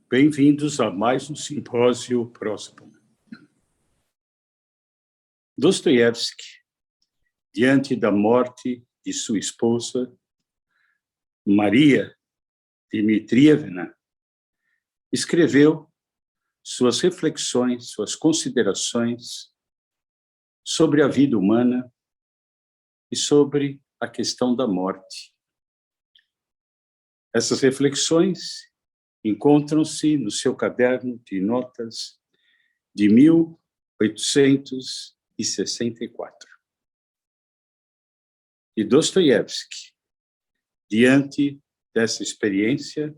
Bem-vindos a mais um simpósio próximo. Dostoiévski, diante da morte de sua esposa, Maria Dmitrievna, escreveu suas reflexões, suas considerações sobre a vida humana e sobre a questão da morte. Essas reflexões encontram-se no seu caderno de notas de 1864. E Dostoiévski, diante dessa experiência,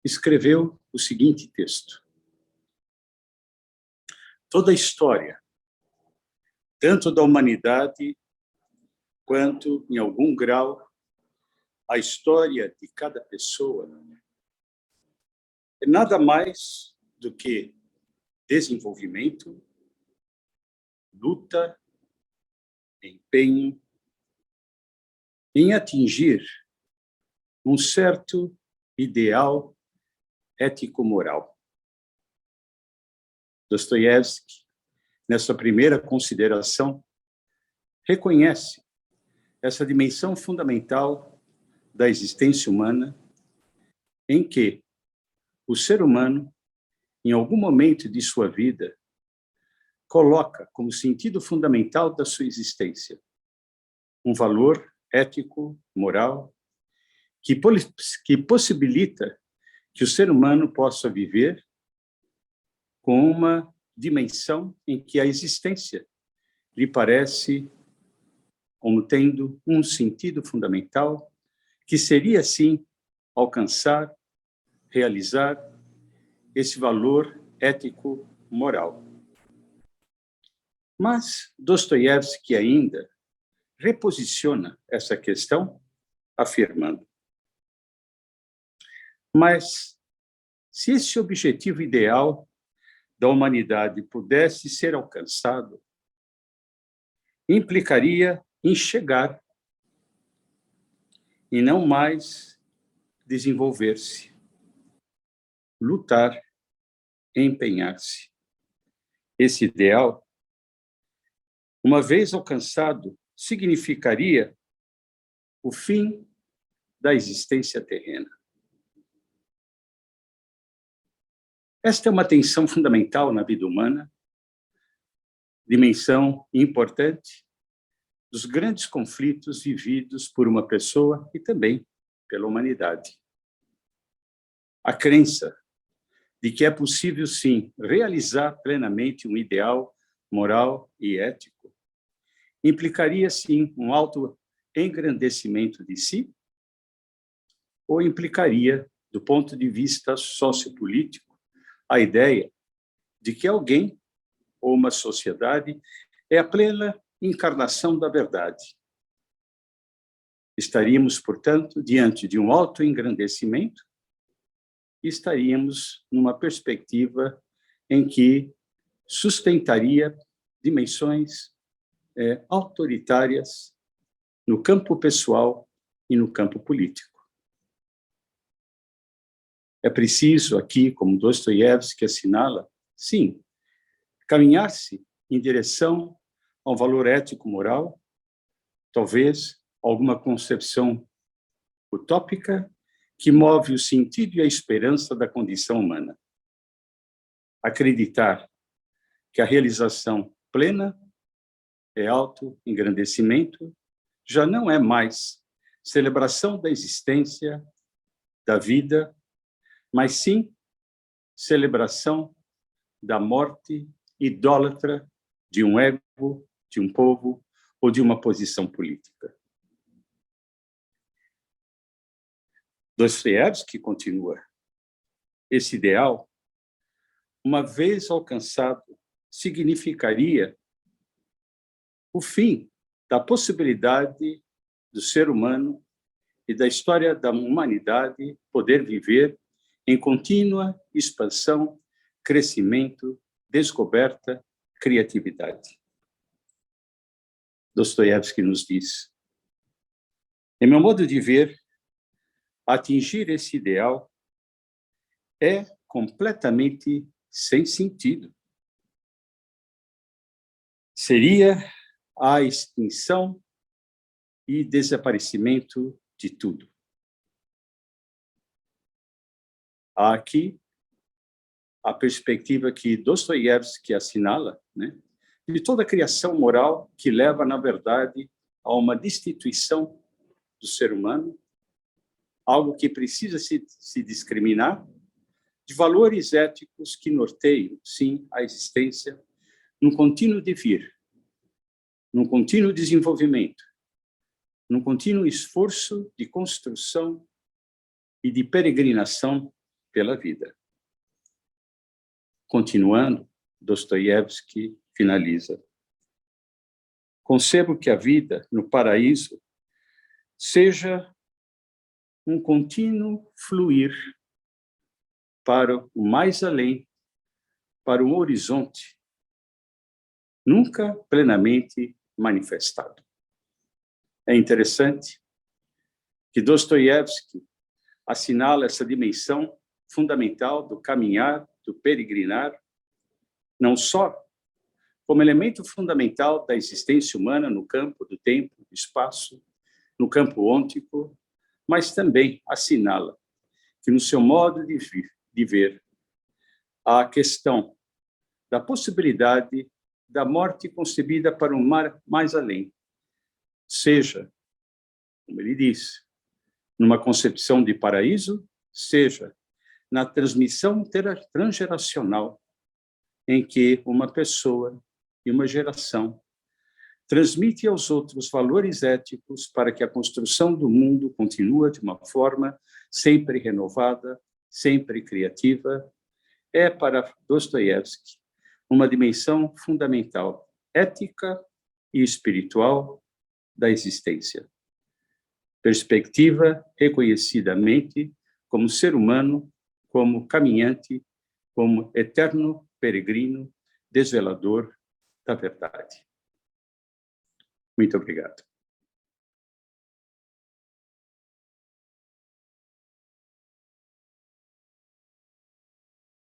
escreveu o seguinte texto: toda a história, tanto da humanidade quanto, em algum grau, a história de cada pessoa, é nada mais do que desenvolvimento, luta, empenho em atingir um certo ideal ético-moral. Dostoiévski, nessa primeira consideração, reconhece essa dimensão fundamental da existência humana, em que o ser humano, em algum momento de sua vida, coloca como sentido fundamental da sua existência um valor ético, moral, que possibilita que o ser humano possa viver com uma dimensão em que a existência lhe parece como tendo um sentido fundamental, que seria, sim, alcançar, realizar esse valor ético-moral. Mas Dostoiévski ainda reposiciona essa questão, afirmando: mas se esse objetivo ideal da humanidade pudesse ser alcançado, implicaria em chegar e não mais desenvolver-se, lutar, empenhar-se. Esse ideal, uma vez alcançado, significaria o fim da existência terrena. Esta é uma tensão fundamental na vida humana, dimensão importante dos grandes conflitos vividos por uma pessoa e também pela humanidade. A crença de que é possível, sim, realizar plenamente um ideal moral e ético implicaria, sim, um autoengrandecimento de si, ou implicaria, do ponto de vista sociopolítico, a ideia de que alguém ou uma sociedade é a plena encarnação da verdade. Estaríamos, portanto, diante de um autoengrandecimento e estaríamos numa perspectiva em que sustentaria dimensões autoritárias no campo pessoal e no campo político. É preciso aqui, como Dostoiévski assinala, sim, caminhar-se em direção a um valor ético-moral, talvez alguma concepção utópica que move o sentido e a esperança da condição humana. Acreditar que a realização plena é autoengrandecimento, já não é mais celebração da existência, da vida, mas sim celebração da morte idólatra de um ego, de um povo ou de uma posição política. Dostoiévski continua: esse ideal, uma vez alcançado, significaria o fim da possibilidade do ser humano e da história da humanidade poder viver em contínua expansão, crescimento, descoberta, criatividade. Dostoiévski nos diz: em meu modo de ver, atingir esse ideal é completamente sem sentido. Seria a extinção e desaparecimento de tudo. Há aqui a perspectiva que Dostoiévski assinala, né, de toda a criação moral que leva, na verdade, a uma destituição do ser humano, algo que precisa se discriminar, de valores éticos que norteiam, sim, a existência, num contínuo devir, num contínuo desenvolvimento, num contínuo esforço de construção e de peregrinação pela vida. Continuando, Dostoiévski finaliza: concebo que a vida no paraíso seja um contínuo fluir para o mais além, para um horizonte nunca plenamente manifestado. É interessante que Dostoiévski assinala essa dimensão fundamental do caminhar, do peregrinar, não só como elemento fundamental da existência humana no campo do tempo, do espaço, no campo ôntico, mas também assinala que no seu modo de ver a questão da possibilidade da morte concebida para um mar mais além, seja, como ele diz, numa concepção de paraíso, seja na transmissão transgeracional, em que uma pessoa e uma geração transmite aos outros valores éticos para que a construção do mundo continue de uma forma sempre renovada, sempre criativa, é para Dostoiévski uma dimensão fundamental, ética e espiritual da existência. Perspectiva reconhecidamente como ser humano, como caminhante, como eterno peregrino, desvelador da verdade. Muito obrigado.